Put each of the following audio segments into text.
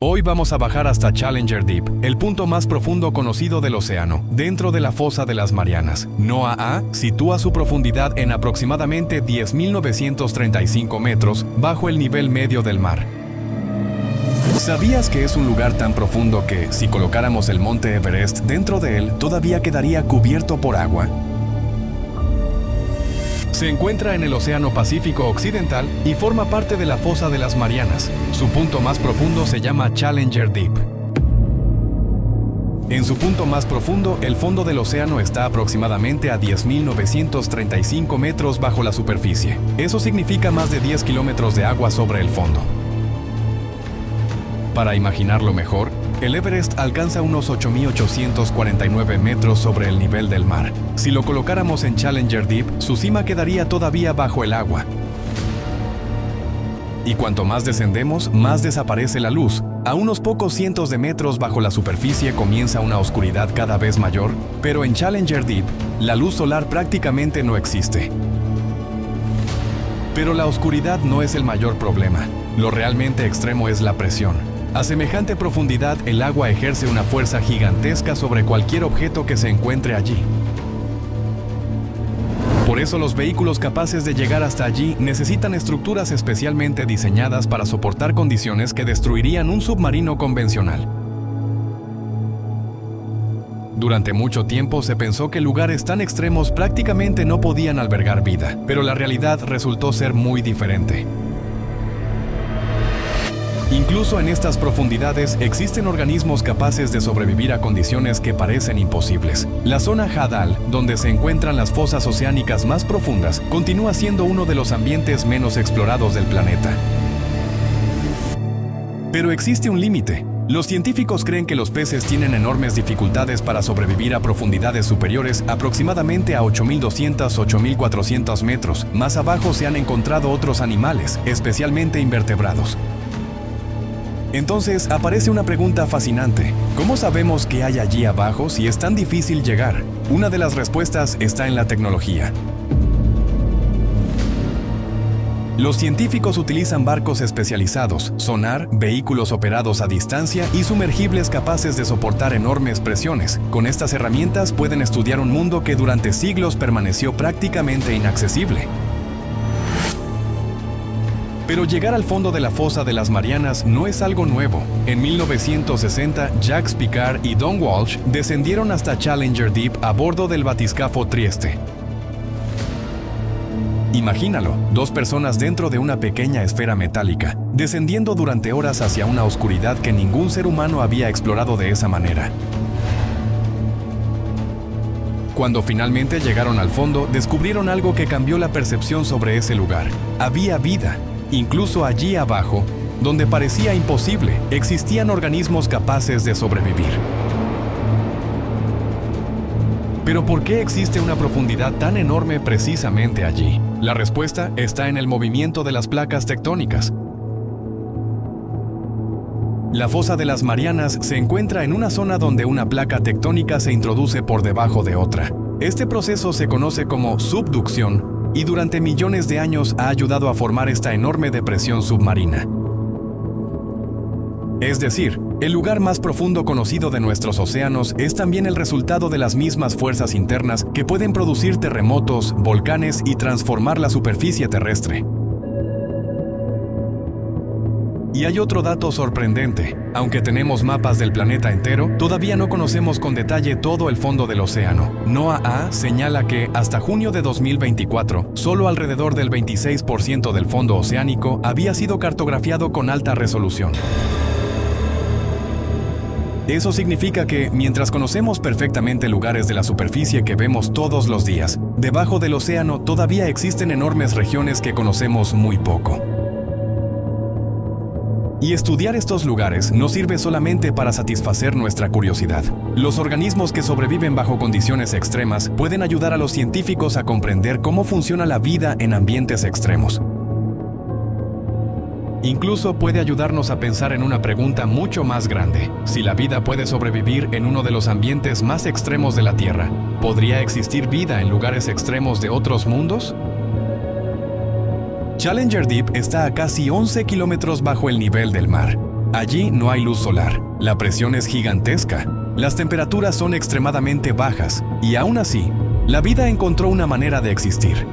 Hoy vamos a bajar hasta Challenger Deep, el punto más profundo conocido del océano, dentro de la fosa de las Marianas. NOAA sitúa su profundidad en aproximadamente 10.935 metros bajo el nivel medio del mar. ¿Sabías que es un lugar tan profundo que, si colocáramos el monte Everest dentro de él, todavía quedaría cubierto por agua? Se encuentra en el Océano Pacífico Occidental y forma parte de la fosa de las Marianas. Su punto más profundo se llama Challenger Deep. En su punto más profundo, el fondo del océano está aproximadamente a 10.935 metros bajo la superficie. Eso significa más de 10 kilómetros de agua sobre el fondo. Para imaginarlo mejor, el Everest alcanza unos 8.849 metros sobre el nivel del mar. Si lo colocáramos en Challenger Deep, su cima quedaría todavía bajo el agua. Y cuanto más descendemos, más desaparece la luz. A unos pocos cientos de metros bajo la superficie comienza una oscuridad cada vez mayor, pero en Challenger Deep, la luz solar prácticamente no existe. Pero la oscuridad no es el mayor problema. Lo realmente extremo es la presión. A semejante profundidad, el agua ejerce una fuerza gigantesca sobre cualquier objeto que se encuentre allí. Por eso los vehículos capaces de llegar hasta allí necesitan estructuras especialmente diseñadas para soportar condiciones que destruirían un submarino convencional. Durante mucho tiempo se pensó que lugares tan extremos prácticamente no podían albergar vida, pero la realidad resultó ser muy diferente. Incluso en estas profundidades existen organismos capaces de sobrevivir a condiciones que parecen imposibles. La zona Hadal, donde se encuentran las fosas oceánicas más profundas, continúa siendo uno de los ambientes menos explorados del planeta. Pero existe un límite. Los científicos creen que los peces tienen enormes dificultades para sobrevivir a profundidades superiores, aproximadamente a 8.200-8.400 metros. Más abajo se han encontrado otros animales, especialmente invertebrados. Entonces aparece una pregunta fascinante. ¿Cómo sabemos qué hay allí abajo si es tan difícil llegar? Una de las respuestas está en la tecnología. Los científicos utilizan barcos especializados, sonar, vehículos operados a distancia y sumergibles capaces de soportar enormes presiones. Con estas herramientas pueden estudiar un mundo que durante siglos permaneció prácticamente inaccesible. Pero llegar al fondo de la fosa de las Marianas no es algo nuevo. En 1960, Jacques Piccard y Don Walsh descendieron hasta Challenger Deep a bordo del batiscafo Trieste. Imagínalo, dos personas dentro de una pequeña esfera metálica, descendiendo durante horas hacia una oscuridad que ningún ser humano había explorado de esa manera. Cuando finalmente llegaron al fondo, descubrieron algo que cambió la percepción sobre ese lugar. Había vida. Incluso allí abajo, donde parecía imposible, existían organismos capaces de sobrevivir. Pero ¿por qué existe una profundidad tan enorme precisamente allí? La respuesta está en el movimiento de las placas tectónicas. La fosa de las Marianas se encuentra en una zona donde una placa tectónica se introduce por debajo de otra. Este proceso se conoce como subducción y durante millones de años ha ayudado a formar esta enorme depresión submarina. Es decir, el lugar más profundo conocido de nuestros océanos es también el resultado de las mismas fuerzas internas que pueden producir terremotos, volcanes y transformar la superficie terrestre. Y hay otro dato sorprendente. Aunque tenemos mapas del planeta entero, todavía no conocemos con detalle todo el fondo del océano. NOAA señala que, hasta junio de 2024, solo alrededor del 26% del fondo oceánico había sido cartografiado con alta resolución. Eso significa que, mientras conocemos perfectamente lugares de la superficie que vemos todos los días, debajo del océano todavía existen enormes regiones que conocemos muy poco. Y estudiar estos lugares no sirve solamente para satisfacer nuestra curiosidad. Los organismos que sobreviven bajo condiciones extremas pueden ayudar a los científicos a comprender cómo funciona la vida en ambientes extremos. Incluso puede ayudarnos a pensar en una pregunta mucho más grande. Si la vida puede sobrevivir en uno de los ambientes más extremos de la Tierra, ¿podría existir vida en lugares extremos de otros mundos? Challenger Deep está a casi 11 kilómetros bajo el nivel del mar. Allí no hay luz solar, la presión es gigantesca, las temperaturas son extremadamente bajas y aún así, la vida encontró una manera de existir.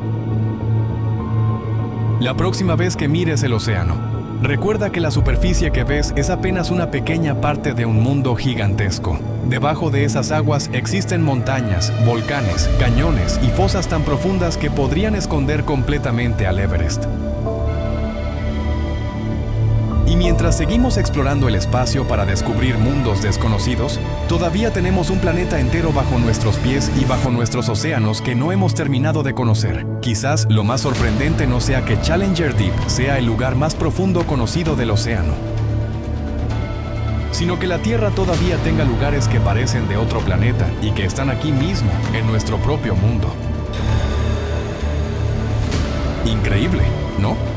La próxima vez que mires el océano, recuerda que la superficie que ves es apenas una pequeña parte de un mundo gigantesco. Debajo de esas aguas existen montañas, volcanes, cañones y fosas tan profundas que podrían esconder completamente al Everest. Y mientras seguimos explorando el espacio para descubrir mundos desconocidos, todavía tenemos un planeta entero bajo nuestros pies y bajo nuestros océanos que no hemos terminado de conocer. Quizás lo más sorprendente no sea que Challenger Deep sea el lugar más profundo conocido del océano, sino que la Tierra todavía tenga lugares que parecen de otro planeta y que están aquí mismo, en nuestro propio mundo. Increíble, ¿no?